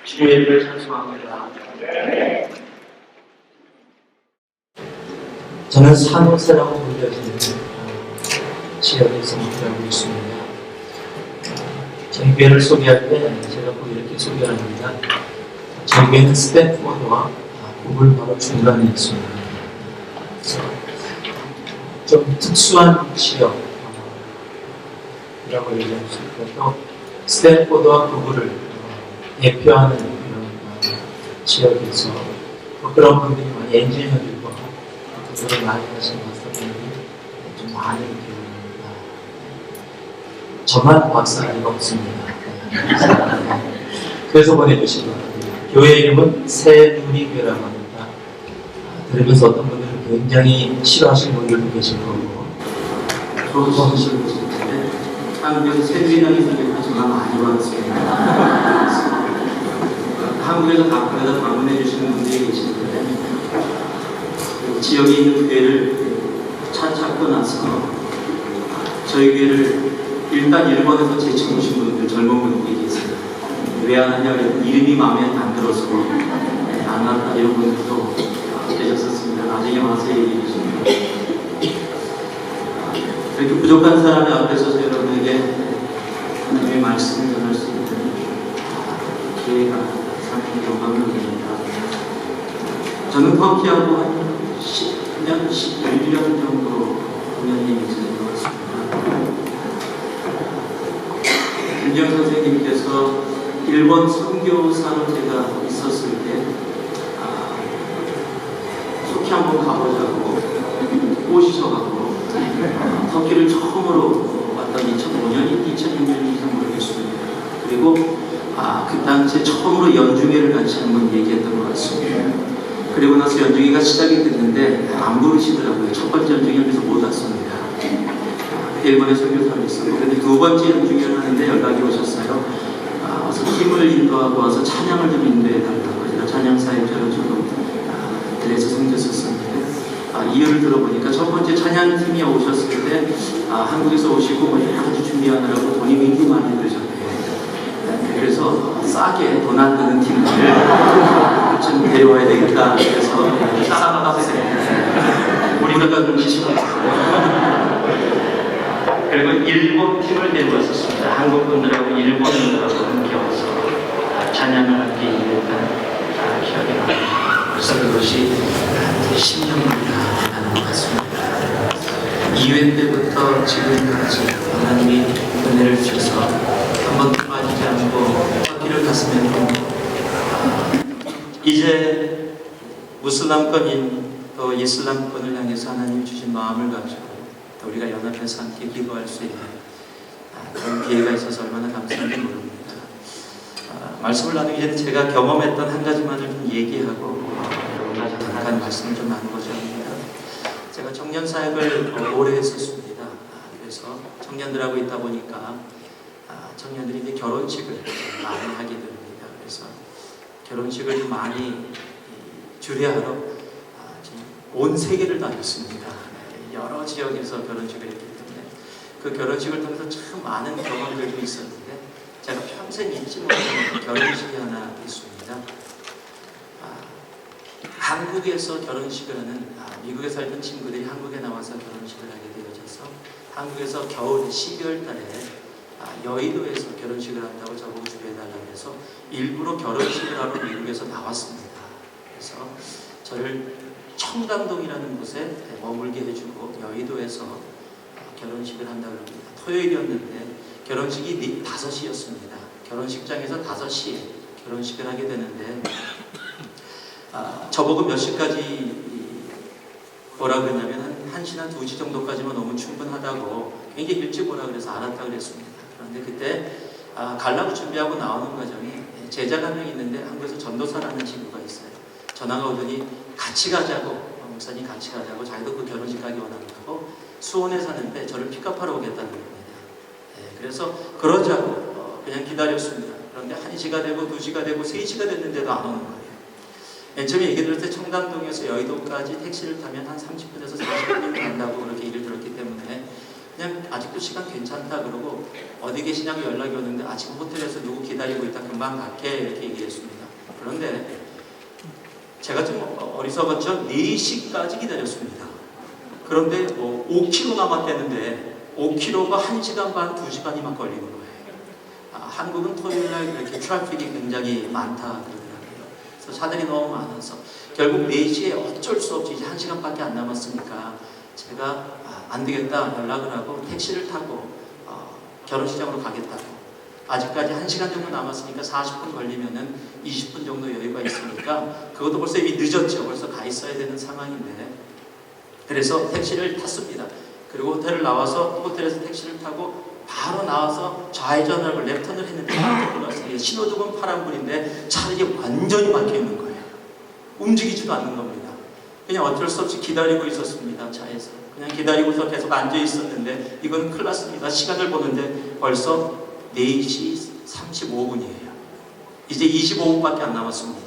주님의 이름을 찬송합니다. 저는 산호세라고 불려지는 지역에서 목회하고 있습니다. 저희 교회를 소개할 때 제가 꼭 이렇게 소개를 합니다. 저희 교회는 스탠포드와 구글 바로 중간에 있습니다. 그래서 좀 특수한 지역이라고 얘기할 수 있고, 또 스탠포드와 구글을 대표하는 이런 지역에서 그런 분들이 많이 엔지니어들과 그들을 많이 하신 마스터분들이 좀 많이 교회입니다. 저만 박사 아니가 없습니다. 그래서 보내주신 것 같아요. 교회 이름은 새누리교회라고 합니다. 들으면서 어떤 분들은 굉장히 싫어하시는 분들도 계실 거고, 저도 하시는 분들 텐데, 한국에서 새누리당이 생겼다 정말 많이 왔습니다. 한국에서 가끔가다 방문해 주시는 분들이 계시는데, 지역에 있는 교회를 찾고 나서 저희 교회를 일단 일본에서 제쳐 오신 분들, 젊은 분들이 계세요. 왜 안 하냐고 했더니 이름이 마음에 안 들어서 안 한다 이런 분들도 계셨었습니다. 나중에 와서 얘기해 주십니다. 이렇게 부족한 사람의 앞에 서서 여러분에게 하나님의 말씀을 전할 수 있는 기회가 상당히 영광입니다. 저는 터키하고 한 10년, 11년 정도 공연이 있었던 것 같습니다. 김정 선생님께서 일본 선교사로 제가 있었을 때 속히 한번 가보자고 꼬시셔가지고 터키를 처음으로 왔던 2005년인지 2006년인지 모르겠습니다. 그리고 그 당시에 처음으로 연중회를 같이 한번 얘기했던 것 같습니다. 그리고 나서 연중회가 시작이 됐는데 안 부르시더라고요. 첫 번째 연중회에서 못 왔습니다. 일본에 선교사로 있었고, 근데 두 번째 연중회를 하는데 연락이 오셨어요. 와서 팀을 인도하고 와서 찬양을 좀 인도해달라고. 제가 찬양사역자로 저도 그래서 섬겼었었는데, 이유를 들어보니까 첫 번째 찬양팀이 오셨을 때 한국에서 오시고 여러 가지 준비하느라고 돈이 굉장히 많이 들으셨대요. 그래서 싸게 돈 안 드는 팀을 좀 데려와야 되겠다. 그래서 싸가세요. 우리가 좀 치시고 그리고 일본 팀을 데려왔었습니다. 한국 분들하고 일본 분들하고 함께 와서 찬양을 함께 인도했던 기억이 납니다. 벌써 그것이 10년이나 되는 것 같습니다. 2회 때부터 지금까지 하나님이 은혜를 주셔서 한 번도 빠지지 않고 터키를 갔으면 이제 무슬람권인 또 이슬람권을 향해서 하나님이 주신 마음을 가지고 우리가 연합해서 함께 기도할 수 있는 그런 기회가 있어서 얼마나 감사한지 모릅니다. 말씀을 나누기 전에 제가 경험했던 한 가지만을 좀 얘기하고 잠깐 말씀을 좀 나누고자 합니다. 제가 청년 사역을 오래 했었습니다. 그래서 청년들하고 있다 보니까 청년들이 이제 결혼식을 많이 하게 됩니다. 그래서 결혼식을 좀 많이 주례하러 온 세계를 다녔습니다. 여러 지역에서 결혼식을 했기 때문에 그 결혼식을 통해서 참 많은 경험들도 있었는데, 제가 평생 잊지 못하는 결혼식이 하나 있습니다. 한국에서 결혼식을 하는 미국에 살던 친구들이 한국에 나와서 결혼식을 하게 되어져서 한국에서 겨울 12월 달에 여의도에서 결혼식을 한다고 저보고 주례해달라고 해서 일부러 결혼식을 하러 미국에서 나왔습니다. 그래서 저를 청담동이라는 곳에 머물게 해주고 여의도에서 결혼식을 한다고 합니다. 토요일이었는데 결혼식이 5시였습니다. 결혼식장에서 5시에 결혼식을 하게 되는데 저보고 몇 시까지 오라 그랬냐면 한 1시나 2시 정도까지만 오면 충분하다고 굉장히 일찍 오라 그래서 알았다 그랬습니다. 그런데 그때 가려고 준비하고 나오는 과정에 제자가 한 명 있는데 한국에서 전도사라는 친구가 있어요. 전화가 오더니 같이 가자고, 목사님 같이 가자고, 자기도 그 결혼식 가기 원한다고 수원에 사는데 저를 픽업하러 오겠다는 겁니다. 그래서 그러자고 그냥 기다렸습니다. 그런데 1시가 되고 2시가 되고 3시가 됐는데도 안 오는 거예요. 맨 처음에 얘기 들을 때 청담동에서 여의도까지 택시를 타면 한 30분에서 40분이면 간다고 그렇게 얘기를 들었기 때문에 그냥 아직도 시간 괜찮다 그러고 어디 계시냐고 연락이 오는데 지금 호텔에서 누구 기다리고 있다 금방 갈게 이렇게 얘기했습니다. 그런데 제가 좀 어리석었죠. 4시까지 기다렸습니다. 그런데 뭐 5km 남았대는데 5km가 1시간 반, 2시간이 막 걸리는 거예요. 한국은 토요일날 이렇게 트래픽이 굉장히 많다 그러더라고요. 그래서 차들이 너무 많아서 결국 4시에 어쩔 수 없이 이제 1시간밖에 안 남았으니까 제가 안 되겠다 연락을 하고 택시를 타고 결혼식장으로 가겠다고. 아직까지 1시간 정도 남았으니까 40분 걸리면은 20분 정도 여유가 있으니까 그것도 벌써 이미 늦었죠. 벌써 가 있어야 되는 상황인데 그래서 택시를 탔습니다. 그리고 호텔을 나와서 호텔에서 택시를 타고 바로 나와서 좌회전을 랩턴을 했는데 깜짝 놀랐어요. 신호등은 파란불인데 차들이 완전히 막혀 있는 거예요. 움직이지도 않는 겁니다. 그냥 어쩔 수 없이 기다리고 있었습니다. 차에서 그냥 기다리고서 계속 앉아 있었는데 이거는 큰일 났습니다. 시간을 보는데 벌써 4시 35분이에요. 이제 25분밖에 안 남았습니다.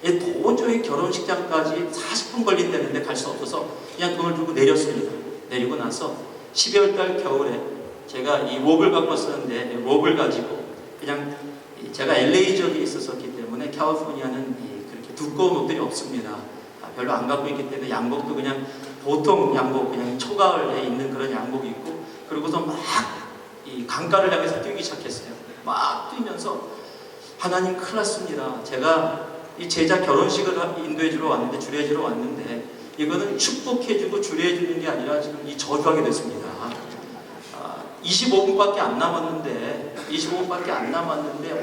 도저히 결혼식장까지 40분 걸린다는데 갈 수 없어서 그냥 돈을 주고 내렸습니다. 내리고 나서 12월달 겨울에 제가 이 롭을 갖고 썼는데 롭을 가지고 그냥 제가 LA 지역에 있었기 때문에 캘리포니아는 그렇게 두꺼운 옷들이 없습니다. 별로 안 갖고 있기 때문에 양복도 그냥 보통 양복 그냥 초가을에 입는 그런 양복이 있고 그러고서 막 이 강가를 향해서 뛰기 시작했어요. 막 뛰면서 하나님 큰일 났습니다. 제가 이 제자 결혼식을 인도해주러 왔는데 주례해주러 왔는데 이거는 축복해주고 주례해주는 게 아니라 지금 이 저주하게 됐습니다. 25분밖에 안 남았는데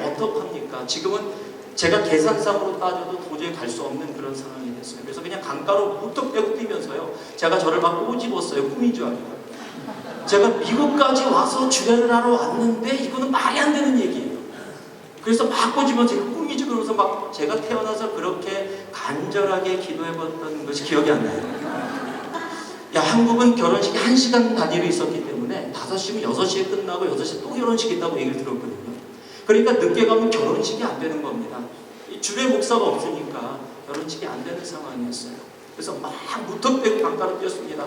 어떡합니까? 지금은 제가 계산상으로 따져도 도저히 갈 수 없는 그런 상황이 됐어요. 그래서 그냥 강가로 무턱대고 뛰면서요. 제가 저를 막 꼬집었어요. 꿈인 줄 알고. 제가 미국까지 와서 주례를 하러 왔는데 이거는 말이 안 되는 얘기예요. 그래서 막 꼬집어서 제가 꿈이지 그러면서 막 제가 태어나서 그렇게 간절하게 기도해봤던 것이 기억이 안 나요. 한국은 결혼식이 1시간 단위로 있었기 때문에 5시면 6시에 끝나고 6시에 또 결혼식이 있다고 얘기를 들었거든요. 그러니까 늦게 가면 결혼식이 안 되는 겁니다. 주례 목사가 없으니까 결혼식이 안 되는 상황이었어요. 그래서 막 무턱대고 강가로 뛰었습니다.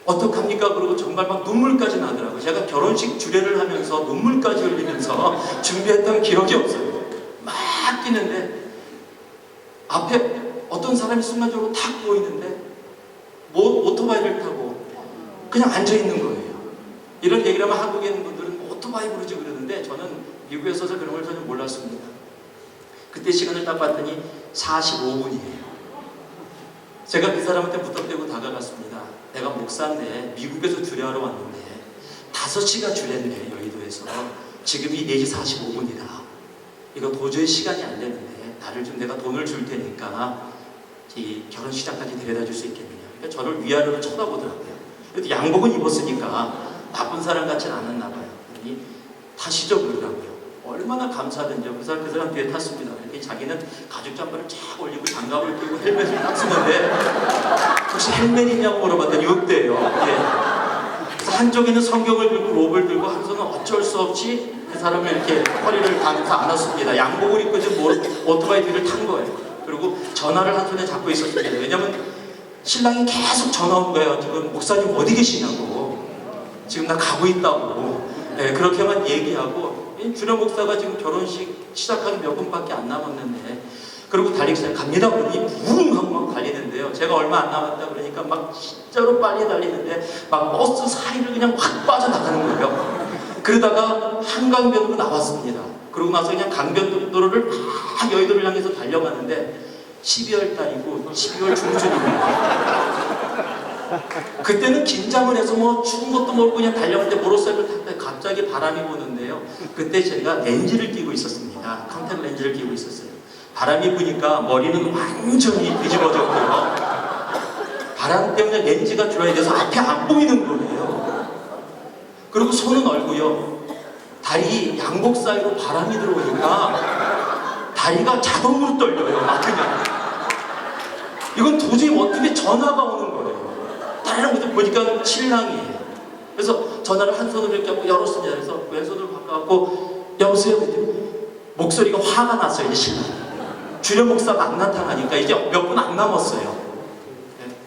어떡합니까? 그러고 정말 막 눈물까지 나더라고요. 제가 결혼식 주례를 하면서 눈물까지 흘리면서 준비했던 기억이 없어요. 막 뛰는데 앞에 어떤 사람이 순간적으로 탁 보이는데 오토바이를 타고 그냥 앉아있는 거예요. 이런 얘기를 하면 한국에 있는 분들은 오토바이 부르지 그러는데 저는 미국에 있어서 그런 걸 전혀 몰랐습니다. 그때 시간을 딱 봤더니 45분이에요. 제가 그 사람한테 무턱대고 다가갔습니다. 내가 목사인데 미국에서 주례하러 왔는데 5시가 주례인데 여의도에서 지금이 4시 45분이다. 이거 도저히 시간이 안 되는데 나를 좀 내가 돈을 줄 테니까 이 결혼식장까지 데려다 줄 수 있겠느냐. 그러니까 저를 위아래로 쳐다보더라고요. 그래도 양복은 입었으니까 나쁜 사람 같지는 않았나 봐요. 그러니 타시죠 그러더라고요. 얼마나 감사하던지요. 그 사람 뒤에 탔습니다. 이렇게 자기는 가죽 잠바를 쫙 올리고 장갑을 끼고 헬멧을 딱 쓰는데 혹시 헬멧이냐고 물어봤더니 없대요. 그래서 한쪽에는 성경을 들고 롭을 들고 한 손은 어쩔 수 없이 그 사람을 이렇게 허리를 감싸 안았습니다. 양복을 입고 지금 오토바이 뒤를 탄 거예요. 그리고 전화를 한 손에 잡고 있었습니다. 왜냐면 신랑이 계속 전화 온 거예요. 지금 목사님 어디 계시냐고. 지금 나 가고 있다고. 그렇게만 얘기하고 주례 목사가 지금 결혼식 시작하기 몇 분밖에 안 남았는데 그리고 달리기 시작 갑니다. 그러니 붕 하고 막 달리는데요. 제가 얼마 안 남았다 그러니까 막 진짜로 빨리 달리는데 막 버스 사이를 그냥 확 빠져나가는 거예요. 그러다가 한강변으로 나왔습니다. 그러고 나서 그냥 강변도로를 막 여의도를 향해서 달려가는데 12월 달이고 12월 중순입니다. 그때는 긴장을 해서 뭐 추운 것도 모르고 그냥 달려가는데 모터사이클을 탔는데 갑자기 바람이 부는데요. 그때 제가 렌즈를 끼고 있었습니다. 컨택 렌즈를 끼고 있었어요. 바람이 부니까 머리는 완전히 뒤집어졌고요. 바람 때문에 렌즈가 들어야 돼서 앞이 안 보이는 거예요. 그리고 손은 얼고요. 다리 양복 사이로 바람이 들어오니까 다리가 자동으로 떨려요. 막 그냥. 이건 도저히 어떻게 전화가 오는 거예요. 다른 것들 보니까 신랑이에요. 그래서 전화를 한 손으로 이렇게 하고 열었습니다. 그래서 왼손으로 바꿔갖고 여보세요? 그랬더니 목소리가 화가 났어요. 이제 신랑이. 주례 목사가 안 나타나니까 이제 몇 분 안 남았어요.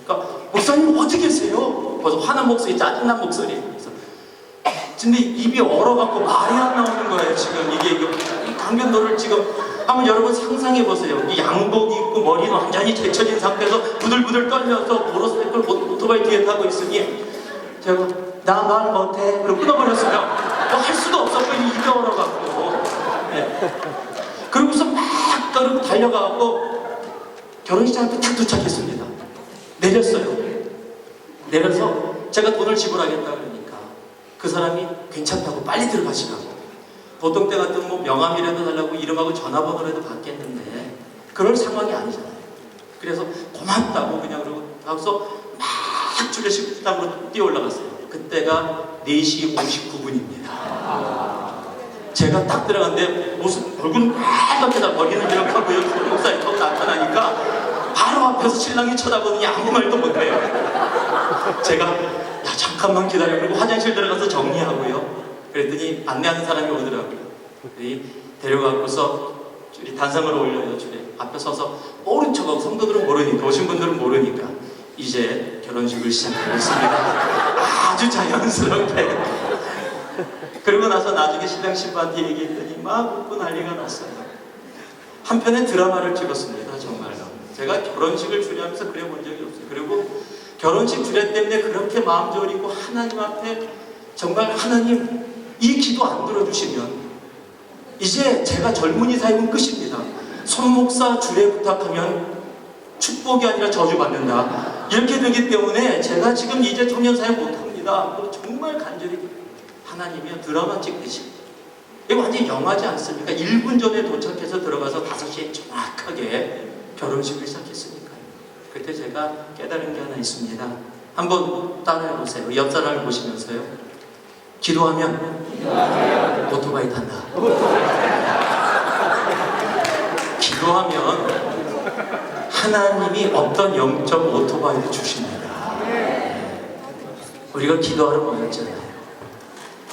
그러니까 목사님 어디 계세요? 벌써 화난 목소리, 짜증난 목소리. 근데 입이 얼어갖고 말이 안 나오는 거예요. 지금 이 강변도를 지금 한번 여러분 상상해 보세요. 이 양복 입고 머리는 완전히 제쳐진 상태에서 부들부들 떨면서 모터사이클 오토바이 뒤에 타고 있으니 제가 나 말 못해 그리고 끊어버렸어요. 할 수도 없었고 입이 얼어갖고. 네. 그러고서 막 따르고 달려가고 결혼식 앞에 딱 도착했습니다. 내렸어요. 내려서 제가 돈을 지불하겠다 그러니까 그 사람이 괜찮다고 빨리 들어가시라고. 보통 때 같으면 뭐 명함이라도 달라고 이름하고 전화번호라도 받겠는데 그럴 상황이 아니잖아요. 그래서 고맙다고 그냥 그러고 가서 막 줄에 식당으로 뛰어 올라갔어요. 그때가 4시 59분입니다. 제가 딱 들어갔는데 무슨 얼굴은 빨갛게다 머리는 이렇게 하고요. 목살이 타고 나타나니까 바로 앞에서 신랑이 쳐다보더니 아무 말도 못해요. 제가 야 잠깐만 기다려 그리고 화장실 들어가서 정리하고요. 그랬더니 안내하는 사람이 오더라고요. 데려가고서 줄이 단상으로 올려요. 줄에 앞에 서서 모른 척하고 성도들은 모르니까 오신 분들은 모르니까 이제 결혼식을 시작하겠습니다. 아주 자연스럽게. 그러고 나서 나중에 신랑 신부한테 얘기했더니 막 웃고 난리가 났어요. 한편의 드라마를 찍었습니다. 정말로. 제가 결혼식을 주례하면서 그래 본 적이 없어요. 그리고 결혼식 주례 때문에 그렇게 마음 졸이고 하나님 앞에 정말 하나님 이 기도 안 들어주시면 이제 제가 젊은이 사역은 끝입니다. 손목사 주례 부탁하면 축복이 아니라 저주받는다. 이렇게 되기 때문에 제가 지금 이제 청년 사역 못합니다. 정말 간절히 하나님이요 드라마 찍듯이 이거 완전히 영화지 않습니까? 1분 전에 도착해서 들어가서 5시에 정확하게 결혼식을 시작했으니까요. 그때 제가 깨달은 게 하나 있습니다. 한번 따라해 보세요. 옆 사람을 보시면서요. 기도하면 오토바이 탄다. 기도하면 하나님이 어떤 영적 오토바이를 주십니다. 우리가 기도하러 모였잖아요.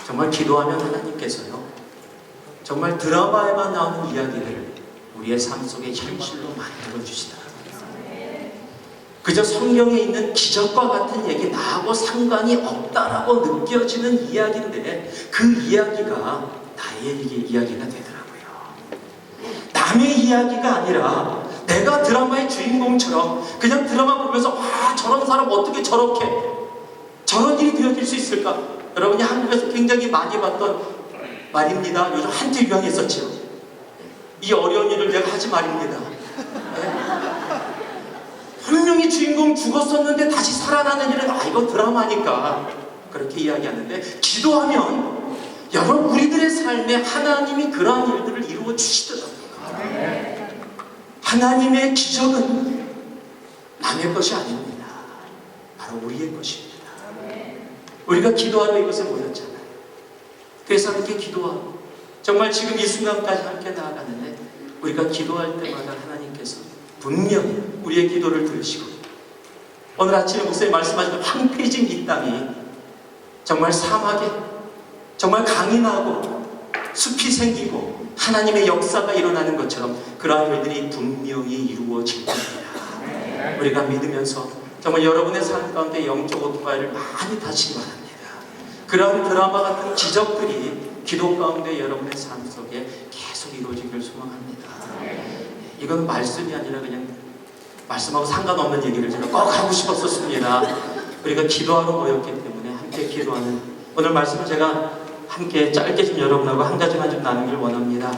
정말 기도하면 하나님께서요. 정말 드라마에만 나오는 이야기들을 우리의 삶 속에 현실로 만들어주시더라고요. 그저 성경에 있는 기적과 같은 얘기 나하고 상관이 없다라고 느껴지는 이야기인데 그 이야기가 나의 이야기가 되더라고요. 남의 이야기가 아니라 내가 드라마의 주인공처럼 그냥 드라마 보면서 와 저런 사람 어떻게 저렇게 저런 일이 되어질 수 있을까? 여러분이 한국에서 굉장히 많이 봤던 말입니다. 요즘 한때 유행했었죠. 이 어려운 일을 내가 하지 말입니다. 분명히 주인공 죽었었는데 다시 살아나는 일은 이거 드라마니까 그렇게 이야기하는데 기도하면 여러분 우리들의 삶에 하나님이 그러한 일들을 이루어 주시더라고요. 하나님의 기적은 남의 것이 아닙니다. 바로 우리의 것입니다. 우리가 기도하러 이곳에 모였잖아요. 그래서 함께 기도하고 정말 지금 이 순간까지 함께 나아가는데 우리가 기도할 때마다 하나님께서 분명히 우리의 기도를 들으시고 오늘 아침에 목사님 말씀하신 황폐진 이 땅이 정말 사막에 정말 강이 나고 숲이 생기고 하나님의 역사가 일어나는 것처럼 그러한 일들이 분명히 이루어질 겁니다. 우리가 믿으면서 정말 여러분의 삶 가운데 영적 오토바이를 많이 타시기 바랍니다. 그러한 드라마 같은 기적들이 기도 가운데 여러분의 삶 속에 계속 이루어지길 소망합니다. 이건 말씀이 아니라 그냥 말씀하고 상관없는 얘기를 제가 꼭 하고 싶었었습니다. 우리가 기도하러 모였기 때문에 함께 기도하는 오늘 말씀을 제가 함께 짧게 좀 여러분하고 한 가지만 좀 나누길 원합니다.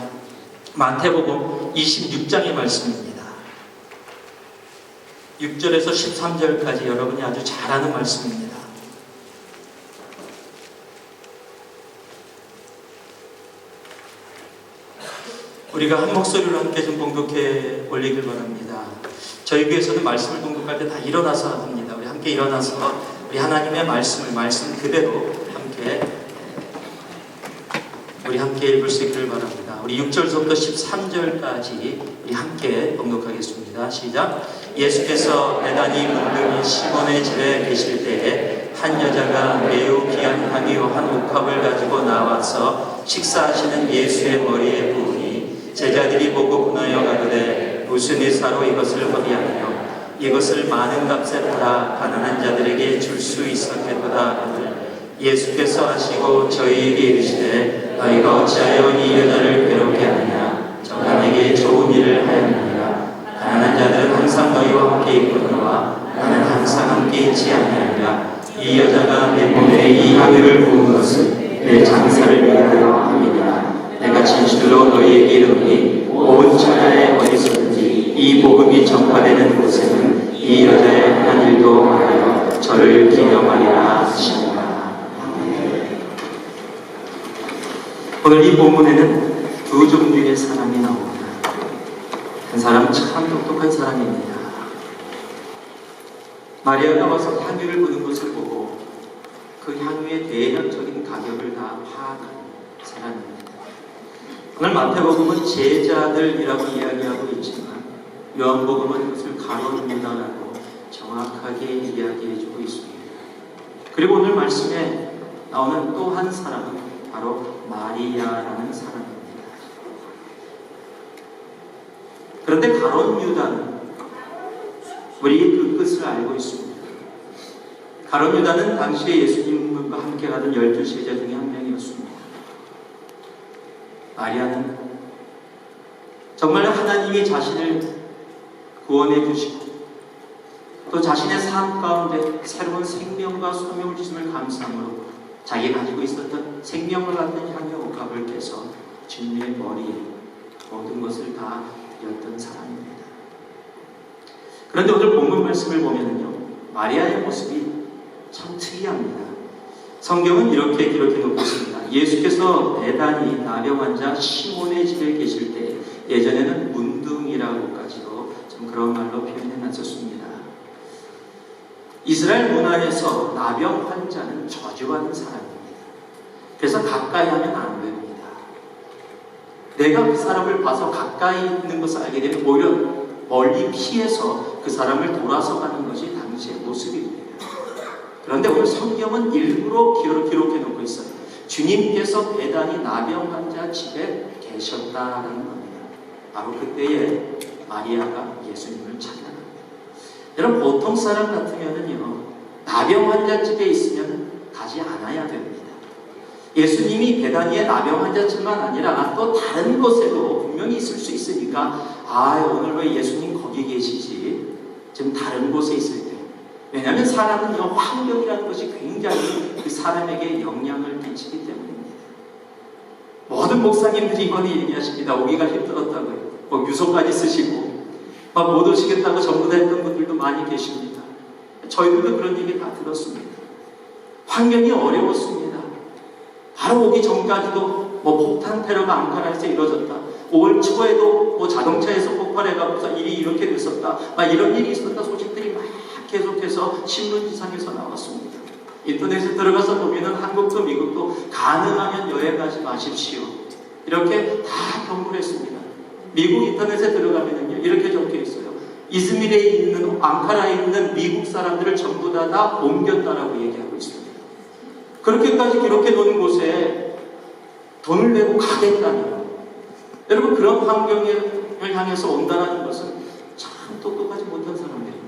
마태복음 26장의 말씀입니다. 6절에서 13절까지 여러분이 아주 잘 아는 말씀입니다. 우리가 한 목소리로 함께 좀 봉독해 올리길 바랍니다. 저희 교회에서는 말씀을 봉독할 때 다 일어나서 합니다. 우리 함께 일어나서 우리 하나님의 말씀을 말씀 그대로 함께 읽을 수 있기를 바랍니다. 우리 6절부터 13절까지 우리 함께 봉독하겠습니다. 시작. 예수께서 베다니 문둥이 시몬의 집에 계실 때에 한 여자가 매우 귀한 향유 한 옥합을 가지고 나와서 식사하시는 예수의 머리에 부으니 제자들이 보고 분하여 가로되 무슨 의사로 이것을 허비하며 이것을 많은 값에 팔아 가난한 자들에게 줄 수 있었겠도다 하거늘 예수께서 하시고 저희에게 이르시되 너희가 어찌하여 이 여자를 괴롭게 하느냐 저간에게 좋은 일을 하였느니라. 가난한 자들은 항상 너희와 함께 있거니와 나는 항상 함께 있지 아니하리라. 이 여자가 내 몸에 이 향유를 부은 것은 내 장사를 위하여 함이니라. 내가 진실로 너희에게 이르노니 온 천하에 어디서든지 이 복음이 전파되는 곳에는 이 여자의 한 일도 하여 저를 기념하리라 하시니라. 오늘 이 본문에는 두 종류의 사람이 나옵니다. 한 사람은 참 똑똑한 사람입니다. 마리아가 와서 향유를 부는 것을 보고 그 향유의 대략적인 가격을 다 파악한 사람입니다. 오늘 마태복음은 제자들이라고 이야기하고 있지만 요한복음은 그것을 가론유다라고 정확하게 이야기해주고 있습니다. 그리고 오늘 말씀에 나오는 또 한 사람은 바로 마리아라는 사람입니다. 그런데 가론유다는 우리 그 끝을 알고 있습니다. 가론유다는 당시에 예수님과 함께 가던 12 제자 중에 한 명이었습니다. 마리아는 정말 하나님이 자신을 구원해 주시고 또 자신의 삶 가운데 새로운 생명과 소명을 주심을 감사함으로 자기가 가지고 있었던 생명을 갖는 향유 옥합을 깨서 주님의 머리에 모든 것을 다 였던 사람입니다. 그런데 오늘 본문 말씀을 보면요, 마리아의 모습이 참 특이합니다. 성경은 이렇게 기록해 놓고 있습니다. 예수께서 베다니 나병 환자 시몬의 집에 계실 때 예전에는 문둥이라고까지도 좀 그런 말로 표현해 놨었습니다. 이스라엘 문화에서 나병 환자는 저주받는 사람입니다. 그래서 가까이 하면 안 됩니다. 내가 그 사람을 봐서 가까이 있는 것을 알게 되면 오히려 멀리 피해서 그 사람을 돌아서 가는 것이 당시의 모습입니다. 그런데 오늘 성경은 일부러 기록해 놓고 있어요. 주님께서 베다니 나병 환자 집에 계셨다라는 겁니다. 바로 그때에 마리아가 예수님을 찾아갑니다. 여러분, 보통 사람 같으면요, 나병 환자 집에 있으면 가지 않아야 됩니다. 예수님이 베다니의 나병 환자집만 아니라 또 다른 곳에도 분명히 있을 수 있으니까 오늘 왜 예수님 거기 계시지? 지금 다른 곳에 있을 때. 왜냐하면 사람은 환경이라는 것이 굉장히 그 사람에게 영향을 끼치기 때문입니다. 모든 목사님들이 이번에 얘기하십니다. 오기가 힘들었다고요. 뭐 유서까지 쓰시고 막 못 오시겠다고 전부 다 했던 분들도 많이 계십니다. 저희들도 그런 얘기 다 들었습니다. 환경이 어려웠습니다. 바로 오기 전까지도 뭐 폭탄 테러가 앙카라에서 이루어졌다. 5월 초에도 뭐 자동차에서 폭발해가지고 일이 이렇게 됐었다. 막 이런 일이 있었다. 소식들이 막 계속해서 신문지상에서 나왔습니다. 인터넷에 들어가서 보면은 한국도 미국도 가능하면 여행 가지 마십시오. 이렇게 다 경고를 했습니다. 미국 인터넷에 들어가면은요, 이렇게 적혀 있어요. 이즈밀에 있는, 앙카라에 있는 미국 사람들을 전부 다 옮겼다라고 얘기하고 있습니다. 그렇게까지 기록해 놓은 곳에 돈을 내고 가겠다니. 여러분, 그런 환경을 향해서 온다는 것은 참 똑똑하지 못한 사람들입니다.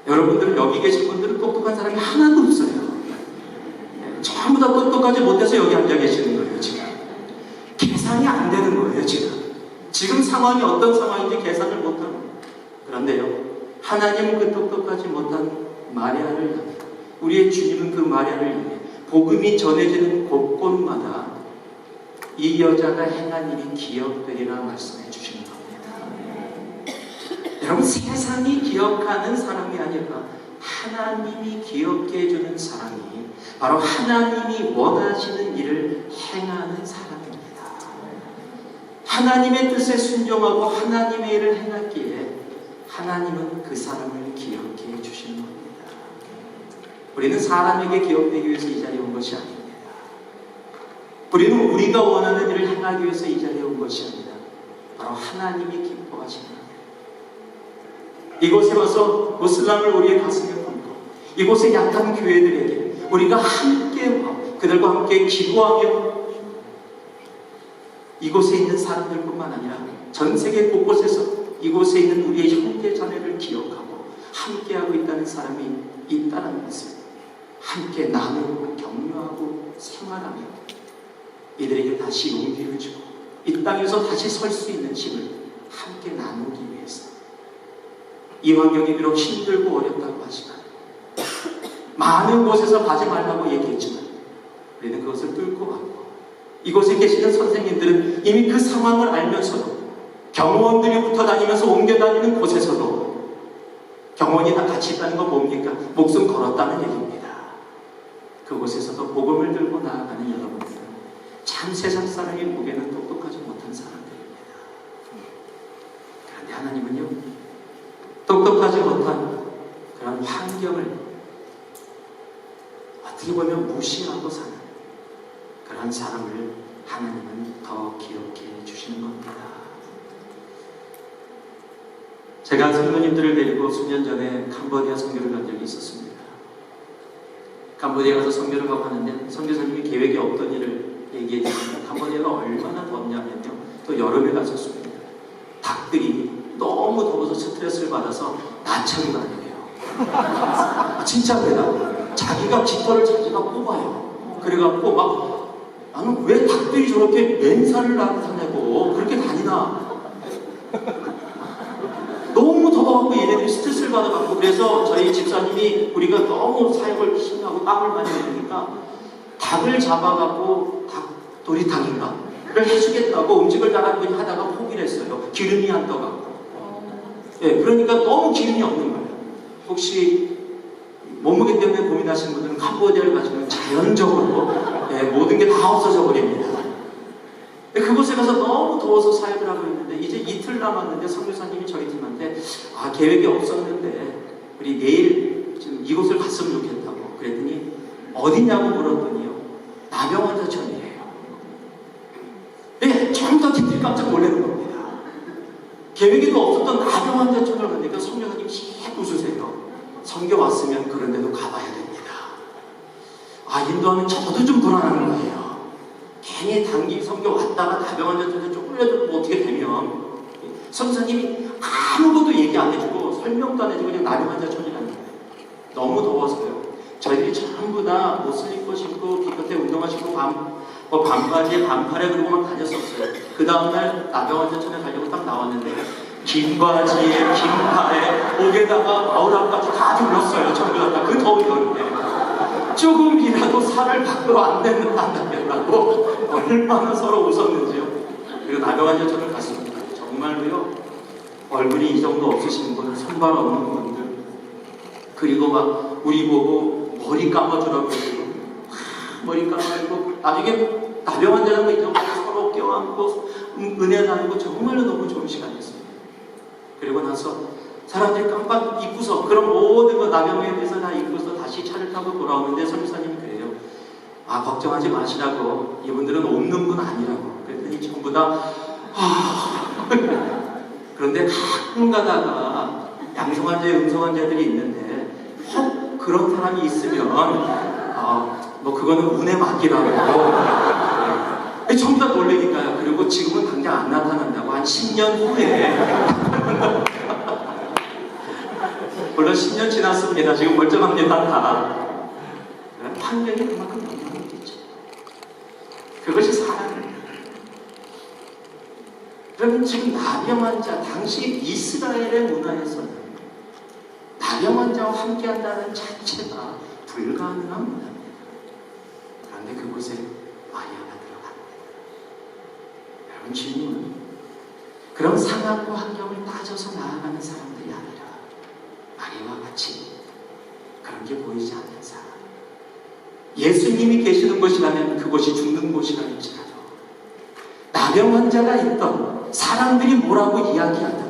여러분들은, 여기 계신 분들은 똑똑한 사람이 하나도 없어요. 전부 다 똑똑하지 못해서 여기 앉아 계시는 거예요, 지금. 계산이 안 되는 거예요, 지금. 지금 상황이 어떤 상황인지 계산을 못하는. 그런데요, 하나님은 그 똑똑하지 못한 마리아를 향해, 우리의 주님은 그 마리아를 향해 복음이 전해지는 곳곳마다 이 여자가 행한 일이 기억되리라 말씀해 주시는 겁니다. 여러분, 세상이 기억하는 사람이 아니라 하나님이 기억해 주는 사람이 바로 하나님이 원하시는 일을 행하는 사람입니다. 하나님의 뜻에 순종하고 하나님의 일을 행하기에 하나님은 그 사람을 기억해 주시는 겁니다. 우리는 사람에게 기억되기 위해서 이 자리에 온 것이 아닙니다. 우리는 우리가 원하는 일을 행하기 위해서 이 자리에 온 것이 아니라 바로 하나님이 기뻐하시는 겁니다. 이곳에 와서 무슬람을 우리의 가슴에 품고 이곳의 약한 교회들에게 우리가 함께 그들과 함께 기도하며 이곳에 있는 사람들뿐만 아니라 전 세계 곳곳에서 이곳에 있는 우리의 형제 자매를 기억하고 함께하고 있다는 사람이 있다는 것을 함께 나누고 격려하고 생활하며 이들에게 다시 용기를 주고 이 땅에서 다시 설 수 있는 힘을 함께 나누기 위해서 이 환경이 비록 힘들고 어렵다고 하지만 많은 곳에서 가지 말라고 얘기했지만 우리는 그것을 뚫고 갔고 이곳에 계시는 선생님들은 이미 그 상황을 알면서도 경호원들이 붙어 다니면서 옮겨 다니는 곳에서도 경호원이 다 같이 있다는 건 뭡니까? 목숨 걸었다는 얘기입니다. 그곳에서도 복음을 들고 나아가는 여러분들은 참 세상 사람이 보기에는 똑똑하지 못한 사람들입니다. 그런데 하나님은요, 똑똑하지 못한 그런 환경을 어떻게 보면 무시하고 사는 그런 사람을 하나님은 더 기억해 주시는 겁니다. 제가 성도님들을 데리고 수년 전에 캄보디아 선교를 간 적이 있었습니다. 캄보디아 가서 선교를 가고 하는데 선교사님이 계획에 없던 일을 얘기해 주시면 캄보디아가 얼마나 덥냐면요, 또 여름에 갔었습니다. 닭들이 너무 더워서 스트레스를 받아서 나청이 다녀요. 진짜 그래요. 자기가 깃털을 자기가 뽑아요. 그래갖고 막 나는 왜 닭들이 저렇게 맨살을 나타내고 그렇게 다니나. 너무 더워갖고 얘네들이 스트레스를 받아갖고 그래서 저희 집사님이 우리가 너무 사역을 심하고 땀을 많이 내니까 닭을 잡아갖고 도리탕인가? 를 해주겠다고 음식을 달라고 하다가 포기를 했어요. 기름이 안 떠갖고. 예, 그러니까 너무 기름이 없는 거예요. 혹시 몸무게 때문에 고민하시는 분들은 캄보디아를 가시면 자연적으로 모든 게 다 없어져 버립니다. 그곳에 가서 너무 더워서 사역을 하고 있는데 이제 이틀 남았는데 선교사님이 저희 팀한테 계획이 없었는데 우리 내일 지금 이곳을 갔으면 좋겠다고 그랬더니 어디냐고 물었더니요, 나병원자촌이에요. 네, 좀 더 깊이 깜짝 놀라는 겁니다. 계획에도 없었던 나병원자촌을 가니까 선교사님이 씩 웃으세요. 선교 왔으면 그런 데도 가봐야 됩니다. 인도하면 저도 좀 불안한 거예요. 괜히 단기 선교 왔다가 나병원자촌에 조금이라도 뭐 어떻게 되면 선생님이 아무것도 얘기 안 해주고 설명도 안 해주고 그냥 나병원자촌이라는 거예요. 너무 더워서요. 저희들이 전부 다 옷 슬리퍼 신고 기껏해 운동화 신고 반바지에 반팔에 그러고 막 다녔었어요. 그 다음날 나병원자촌에 가려고 딱 나왔는데 긴 바지에 긴 팔에 목에다가 마우라까지 다 둘렀어요. 전부 다 그 더운 여름에 조금이라도 살을 밖으로 안 낸다고 얼마나 서로 웃었는지요. 그리고 나병원자촌을 갔습니다. 정말로요, 얼굴이 이 정도 없으신 분, 손발 없는 분들, 그리고 막 우리 보고 머리 감아주라고 해요. 머리 감아주고 나중에 나병원자라고 이 정도 서로 껴안고 은혜 나누고 정말로 너무 좋은 시간이었어요. 그리고 나서 사람들이 깜빡 잊고서 그런 모든 거 나병에 대해서 다 잊고서 다시 차를 타고 돌아오는데 선교사님이 그래요. 걱정하지 마시라고, 이분들은 없는 분 아니라고. 그랬더니 전부 다 그런데 가끔 가다가 양성환자에 음성환자들이 있는데 그런 사람이 있으면 뭐 그거는 운에 맡기라고. 전부 다 놀래니까요. 그리고 지금은 당장 안 나타난다고 한 10년 후에 물론 10년 지났습니다. 지금 멀쩡합니다. 다. 환경이 그만큼 영향을 있겠죠. 그것이 사람입니다. 그러면 지금 나병환자, 당시 이스라엘의 문화에서는 나병환자와 함께한다는 자체가 불가능한 문화입니다. 그런데 그곳에 마리아가 들어갑니다. 여러분, 주님은 그런 상황과 환경을 따져서 나아가는 사람들이 아니라 마리아와 같이 그런 게 보이지 않는 사람, 예수님이 계시는 곳이라면 그곳이 죽는 곳이라 할지라도 나병 환자가 있던 사람들이 뭐라고 이야기하든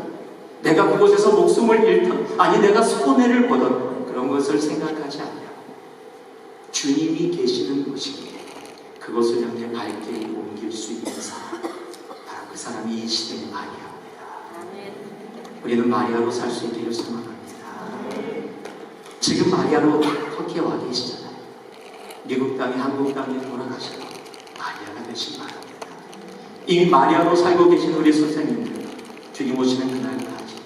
내가 그곳에서 목숨을 잃든 아니 내가 손해를 보든 그런 것을 생각하지 않냐, 주님이 계시는 곳이기에 그곳을 향해 밝게 옮길 수 있는 사람, 바로 그 사람이 이 시대의 마리아입니다. 우리는 마리아로 살 수 있기를 소망합니다. 지금 마리아로 터키에 와 계시잖아요. 미국 땅에 한국 땅에 돌아가시고 마리아가 되신 바랍니다. 이미 마리아로 살고 계신 우리 선생님들, 주님 오시는 그날까지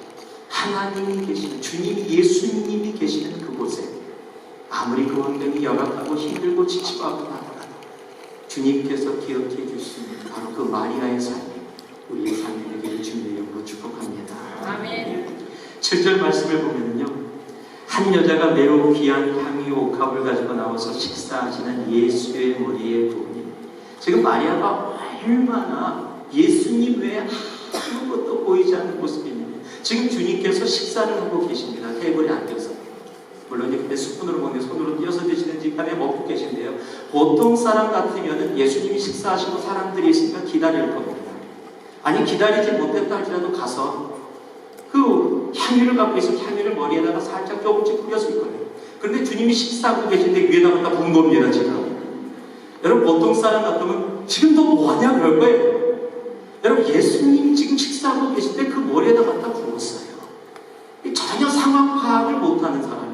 하나님이 계시는, 주님이 예수님이 계시는 그곳에 아무리 그 환경이 열악하고 힘들고 지치고 아프다 주님께서 기억해 주신 바로 그 마리아의 삶이 우리의 삶이 되기를 주님의 이름으로 축복합니다. 아멘. 7절 말씀을 보면요, 한 여자가 매우 귀한 향유 옥합을 가지고 나와서 식사하시는 예수의 머리에 부으니, 지금 마리아가 얼마나 예수님 외에 아무것도 보이지 않는 모습이냐. 지금 주님께서 식사를 하고 계십니다. 테이블에 앉아서. 물론 그때 스푼으로 먹는데 손으로 띄어서 드시는지 간에 먹고 계신데요. 보통 사람 같으면 예수님이 식사하시고 사람들이 있으니까 기다릴 겁니다. 아니 기다리지 못했다 할지라도 가서 그 향유를 갖고 있어 향유를 머리에다가 살짝 조금씩 뿌렸을 거예요. 그런데 주님이 식사하고 계신데 위에다가 부은 겁니다. 지금 여러분 보통 사람 같으면 지금 너 뭐하냐 그럴 거예요. 여러분 예수님이 지금 식사하고 계신데 그 머리에다 갖다 부었어요. 전혀 상황 파악을 못하는 사람입니다.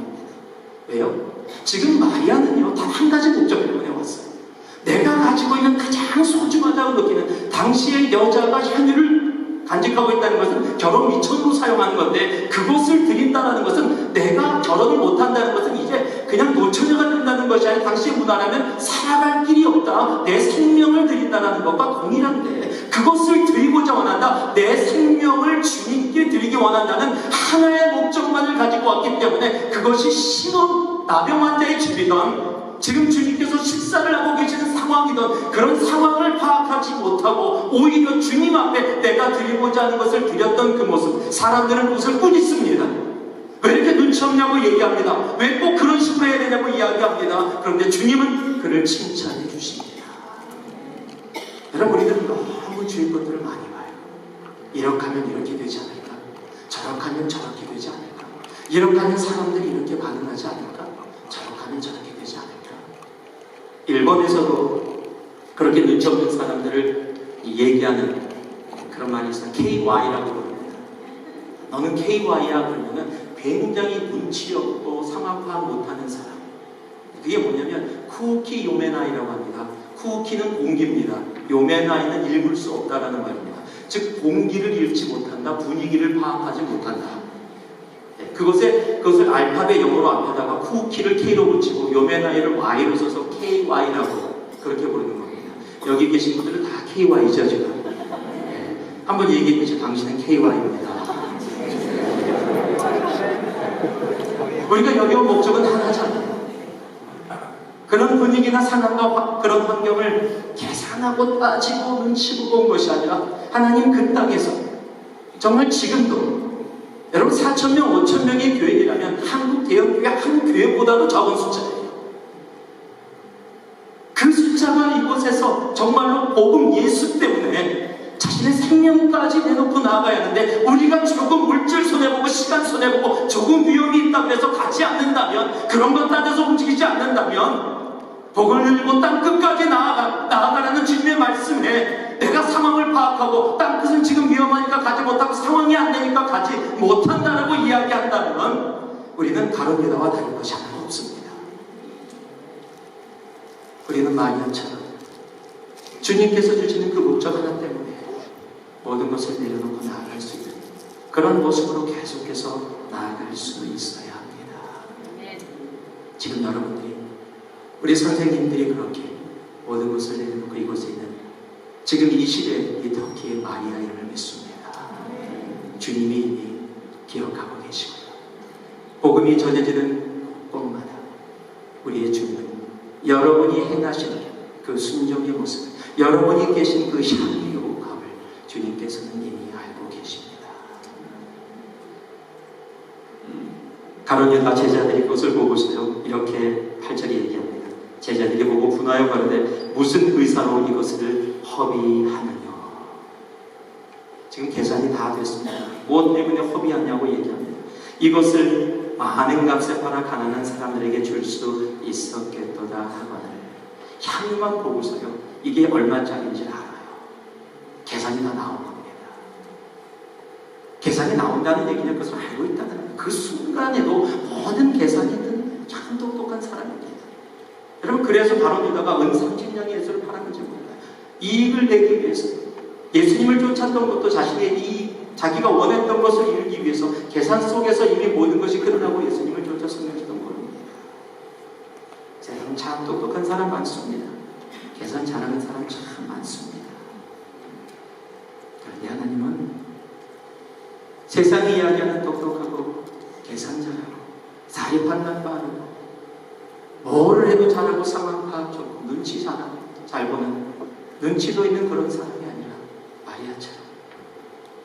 왜요? 지금 마리아는요 단 한 가지 목적 때문에 왔어요. 내가 가지고 있는 가장 소중하다고 느끼는, 당시의 여자가 향유를 간직하고 있다는 것은 결혼 미천으로 사용하는 건데, 그것을 드린다는 것은 내가 결혼을 못한다는 것은 이제 그냥 노처녀가 된다는 것이 아니라 당시의 문화라면 살아갈 길이 없다, 내 생명을 드린다는 것과 동일한데, 그것을 드리고자 원한다, 내 생명을 주님께 드리기 원한다는 하나의 목적만을 가지고 왔기 때문에, 그것이 신혼 나병 환자의 집이던 지금 주님께서 식사를 하고 계시는 상황이던 그런 상황을 파악하지 못하고 오히려 주님 앞에 내가 드리고자 하는 것을 드렸던 그 모습, 사람들은 그것을 꾸짖습니다. 왜 이렇게 눈치 없냐고 얘기합니다. 왜 꼭 그런 식으로 해야 되냐고 이야기합니다. 그런데 주님은 그를 칭찬해 주십니다. 여러분 우리들은 너무 주의 것들을 많이 봐요. 이렇게 하면 이렇게 되지 않을까, 저렇게 하면 저렇게 되지 않을까, 이렇게 하면 사람들이 이렇게 반응하지 않을까, 저렇게 하면 저렇게 되지 않을까. 일본에서도 그렇게 눈치 없는 사람들을 얘기하는 그런 말이 있어요. KY라고 부릅니다. 너는 KY야 그러면은 굉장히 눈치 없고 상황 파악 못하는 사람. 그게 뭐냐면 쿠키 요메나이라고 합니다. 쿠키는 공기입니다. 요메나이는 읽을 수 없다라는 말입니다. 즉 공기를 읽지 못한다, 분위기를 파악하지 못한다. 그것을 알파벳 영어로 앞에다가 쿠키를 K로 붙이고 요메나이를 Y로 써서 KY라고 그렇게 부르는 겁니다. 여기 계신 분들은 다 KY죠 지금. 한번 얘기해 보시죠. 당신은 KY입니다. 우리가 여기 온 목적은 하나잖아요. 그런 분위기나 상황과 그런 환경을 계산하고 따지고 눈치 보고 온 것이 아니라 하나님 그 땅에서 정말 지금도 여러분 4,000명, 5,000명의 교회이라면 한국 대형교회 한 교회보다도 적은 숫자예요. 그 숫자가 이곳에서 정말로 복음 예수 때문에 자신의 생명까지 내놓고 나아가야 하는데, 우리가 조금 물질 손해보고 시간 손해보고 조금 위험이 있다고 해서 가지 않는다면, 그런 것 따져서 움직이지 않는다면, 복을 누리고 땅끝까지 나아가라는 주님의 말씀에 내가 상황을 파악하고 땅끝은 지금 위험하니까 가지 못하고 상황이 안 되니까 가지 못한다라고 이야기한다면 우리는 다른 데다와 다른 것이 하나도 없습니다. 우리는 마리아처럼 주님께서 주시는 그 목적 하나 때문에 모든 것을 내려놓고 나아갈 수 있는 그런 모습으로 계속해서 나아갈 수 있어야 합니다. 지금 여러분들이, 우리 선생님들이 그렇게 모든 것을 내려놓고 이곳에 있는 지금 이 시대에 이 터키의 마리아임을 믿습니다. 주님이 이미 기억하고 계시고요. 복음이 전해지는 곳마다 우리의 주님은 여러분이 행하시는 그 순종의 모습, 여러분이 계신 그 향유의 옥합을 주님께서는 이미 알고 계십니다. 가룟 유다 제자들이 그것을 보고서요 이렇게 8절에 얘기합니다. 제자들이 보고 분하여 가로되 무슨 의사로 이것을 허비하느냐. 지금 계산이 다 됐습니다. 무엇 때문에 허비하냐고 얘기합니다. 이것을 많은 값에 팔아 가난한 사람들에게 줄 수 있었겠도다 하거늘. 향유만 보고서요 이게 얼마짜리인지 알아요. 계산이 다 나온 겁니다. 계산이 나온다는 얘기는 그것을 알고 있다는 그 순간에도 모든 계산이든 참 똑똑한 사람입니다. 여러분 그래서 바로 유다가 은 30냥의 예수를 팔았는지 몰라요. 이익을 내기 위해서, 예수님을 쫓았던 것도 자신의 이익, 자기가 원했던 것을 이루기 위해서 계산 속에서 이미 모든 것이 끝나고 예수님을 쫓았었는지도 모릅니다. 세상 참 똑똑한 사람 많습니다. 계산 잘하는 사람 참 많습니다. 그런데 하나님은 세상이 이야기하는 똑똑하고 계산 잘하고 사회 판단 빠르고 뭐를 해도 잘하고 상황 파악 좋고 눈치 잘하고 잘 보는 눈치도 있는 그런 사람이 아니라 마리아처럼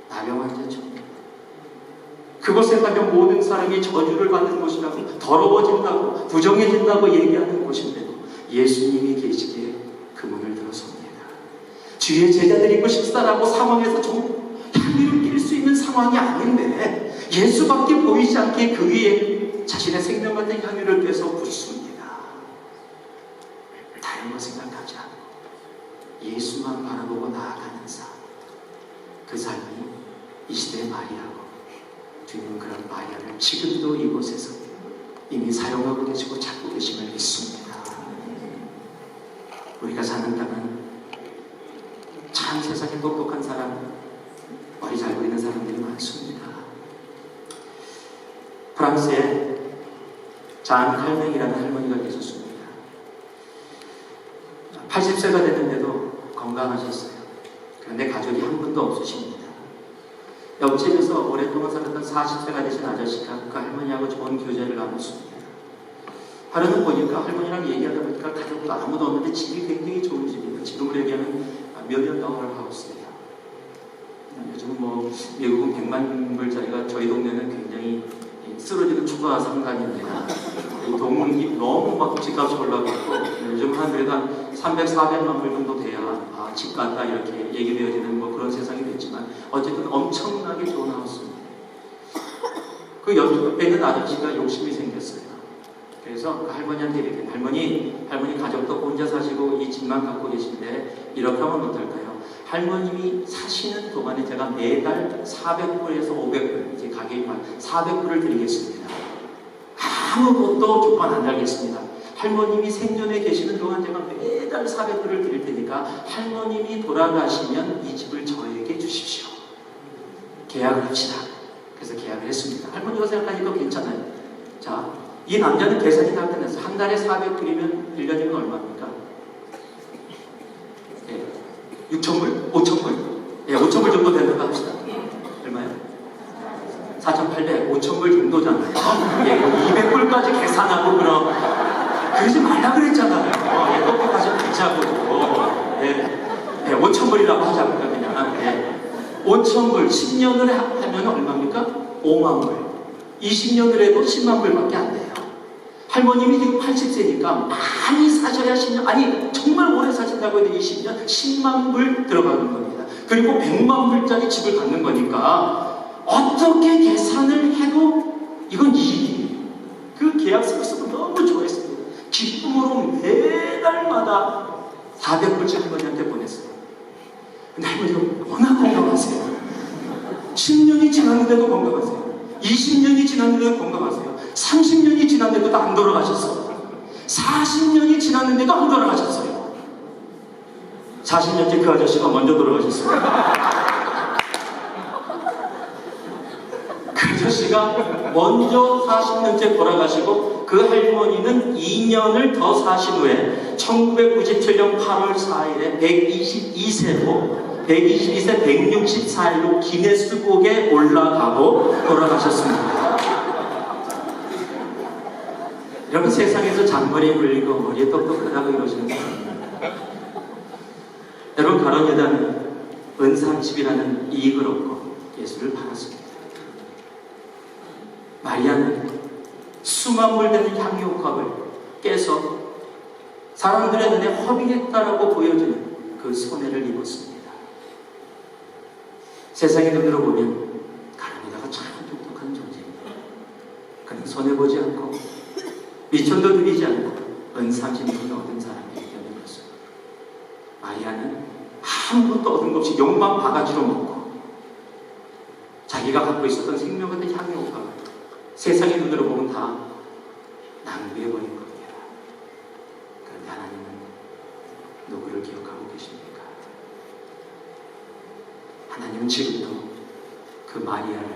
나병 환자처럼 그곳에 가면 모든 사람이 저주를 받는 곳이라고 더러워진다고 부정해진다고 얘기하는 곳인데도 예수님이 계시기에 그 문을 들어섭니다. 주의 제자들이 있고 식사라고 상황에서 좀 향기를 낄 수 있는 상황이 아닌데 예수밖에 보이지 않게 그 위에 자신의 생명 같은 향유를 떼서 붓습니다. 다른 거 생각하지 않고 예수만 바라보고 나아가는 삶, 그 삶이 이 시대의 마리아고 주님은 그런 마리아를 지금도 이곳에서 이미 사용하고 계시고 찾고 계심을 믿습니다. 우리가 사는 땅은 참 세상에 똑똑한 사람, 머리 잘 보이는 사람들이 많습니다. 프랑스에 잔 칼맹이라는 할머니가 계셨습니다. 80세가 됐는데도 건강하셨어요. 그런데 가족이 한 분도 없으십니다. 옆집에서 오랫동안 살았던 40세가 되신 아저씨가 그 할머니하고 좋은 교제를 나눴습니다. 하루는 보니까 할머니랑 얘기하다 보니까 가족도 아무도 없는데 집이 굉장히 좋은 집이에요. 지금으로 얘기하면 $1,000,000 하우스예요. 요즘 뭐 미국은 100만 불짜리가 저희 동네는 굉장히 쓰러지는 초과 상단입니다. 동물이 너무 막 집값이 올라가고 요즘 한 그래도 한 300, 400만 불 정도 돼야 집 같다 이렇게 얘기되어지는 뭐 그런 세상이 됐지만 어쨌든 엄청나게 좋은 하우스입니다. 그 옆에 있는 아저씨가 욕심이 생겼어요. 그래서 그 할머니한테 이렇게 할머니 가족도 혼자 사시고 이 집만 갖고 계신데 이렇게 하면 어떨까요? 할머님이 사시는 동안에 제가 매달 400불에서 500불, 제 가게만 400불을 드리겠습니다. 아무것도 조건 안 달겠습니다. 할머님이 생전에 계시는 동안 제가 매달 400불을 드릴 테니까 할머님이 돌아가시면 이 집을 저에게 주십시오. 계약을 합시다. 그래서 계약을 했습니다. 할머니가 생각하니까 괜찮아요. 자, 이 남자는 계산이 다 끝났어요. 한 달에 400불이면 1년이면 얼마입니까? 6,000불? 5,000불? 예, 5,000불 정도 된다고 합시다. 얼마요? 4,800, 5,000불 정도잖아요. 예, 200불까지 계산하고 그러지 말라 그랬잖아요. 예, 똑똑하셔 되자고. 예, 5,000불이라고 하자고요, 그냥. 예. 5,000불, 10년을 하면 얼마입니까? 5만불. 20년을 해도 10만불밖에 안 돼요. 할머님이 지금 80세니까 많이 사셔야 10년, 아니 정말 오래 사신다고 해도 20년 10만불 들어가는 겁니다. 그리고 100만불짜리 집을 갖는 거니까 어떻게 계산을 해도 이건 이익이에요. 그 계약서를 쓰고 너무 좋아했습니다. 기쁨으로 매달마다 400불씩 할머니한테 보냈어요. 근데 할머니가 워낙 건강하세요. 10년이 지났는데도 건강하세요. 20년이 지났는데도 건강하세요. 30년이 지났는데도 안 돌아가셨어요. 40년이 지났는데도 안 돌아가셨어요. 40년째 그 아저씨가 먼저 돌아가셨어요. 그 아저씨가 먼저 40년째 돌아가시고 그 할머니는 2년을 더 사신 후에 1997년 8월 4일에 122세로 164일로 기네스북에 올라가고 돌아가셨습니다. 여러분 세상에서 잔머리에 물리고 머리에 똑똑하다고 이러시는 사람입니다. 여러분 가론 유다는 은 30이라는 이익을 얻고 예수를 팔았습니다. 마리아는 수만 불 되는 향유옥합을 깨서 사람들의 눈에 허비했다라고 보여지는 그 손해를 입었습니다. 세상의 눈으로 보면 가론 유다가 참 똑똑한 존재입니다. 그는 손해보지 않고 미천도 드리지 않고 은 30분을 얻은 사람이기 때문에 그렇습니다. 마리아는 아무것도 얻은 것 없이 욕만 바가지로 먹고 자기가 갖고 있었던 생명 같은 향유옥합을 세상의 눈으로 보면 다 낭비해버린 겁니다. 그런데 하나님은 누구를 기억하고 계십니까? 하나님은 지금도 그 마리아를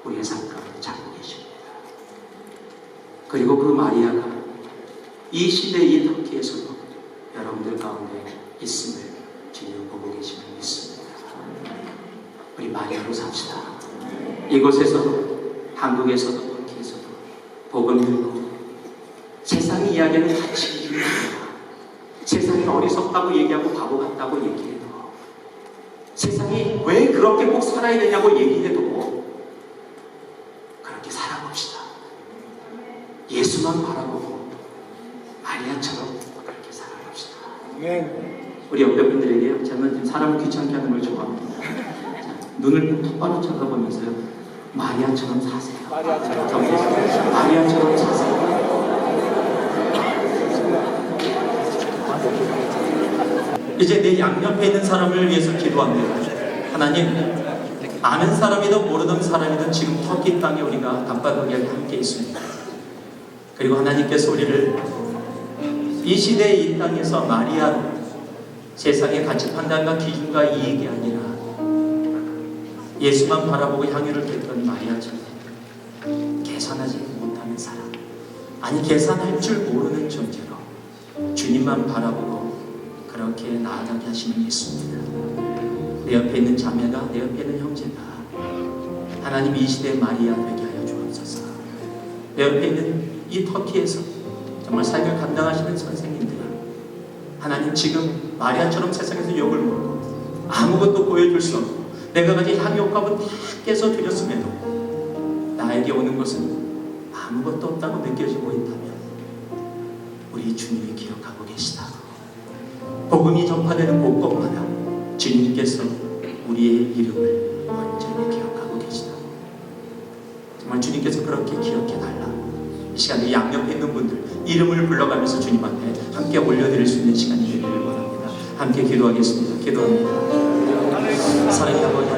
우리의 삶 가운데 찾고 계십니다. 그리고 그 마리아가 이 시대의 터키에서도 여러분들 가운데 있음을 주님 보고 계심을 믿습니다. 우리 마리아로 삽시다. 이곳에서도, 한국에서도, 터키에서도 복음 들고 세상이 이야기하는 가치 있는 세상이 어리석다고 얘기하고 바보 같다고 얘기해도, 세상이 왜 그렇게 꼭 살아야 되냐고 얘기해도 그렇게 살아봅시다. 예수만 바라보고 마리아처럼 그렇게 살아봅시다. 우리 옆에 분들에게요, 저는 지금 사람을 귀찮게 하는 걸 좋아합니다. 자, 눈을 똑바로 쳐다보면서요, 마리아처럼 사세요. 마리아처럼 사세요. 이제 내 양옆에 있는 사람을 위해서 기도합니다. 하나님, 아는 사람이든 모르는 사람이든 지금 터키 땅에 우리가 감바도기에 함께 있습니다. 그리고 하나님께서 우리를 이 시대의 이 땅에서 마리아로, 세상의 가치 판단과 기준과 이익이 아니라 예수만 바라보고 향유를 뱉던 마리아처럼 계산하지 못하는 사람, 아니 계산할 줄 모르는 존재로 주님만 바라보고 그렇게 나아가게 하시는 예수입니다. 내 옆에 있는 자매가, 내 옆에 있는 형제가 하나님 이 시대의 마리아 되게 하여 주옵소서. 내 옆에 있는 이 터키에서 정말 삶을 감당하시는 선생님들, 하나님 지금 마리아처럼 세상에서 욕을 먹고 아무것도 보여줄 수 없고 내가 가진 향유값은 다 깨서 드렸음에도 나에게 오는 것은 아무것도 없다고 느껴지고 있다면 우리 주님이 기억하고 계시다. 복음이 전파되는 곳곳마다 주님께서 우리의 이름을 온전히 기억하고 계시다. 정말 주님께서 그렇게 기억해달라. 이 시간에 양옆에 있는 분들 이름을 불러가면서 주님 앞에 함께 올려드릴 수 있는 시간이 되기를 원합니다. 함께 기도하겠습니다. 기도합니다. 사랑의 아버지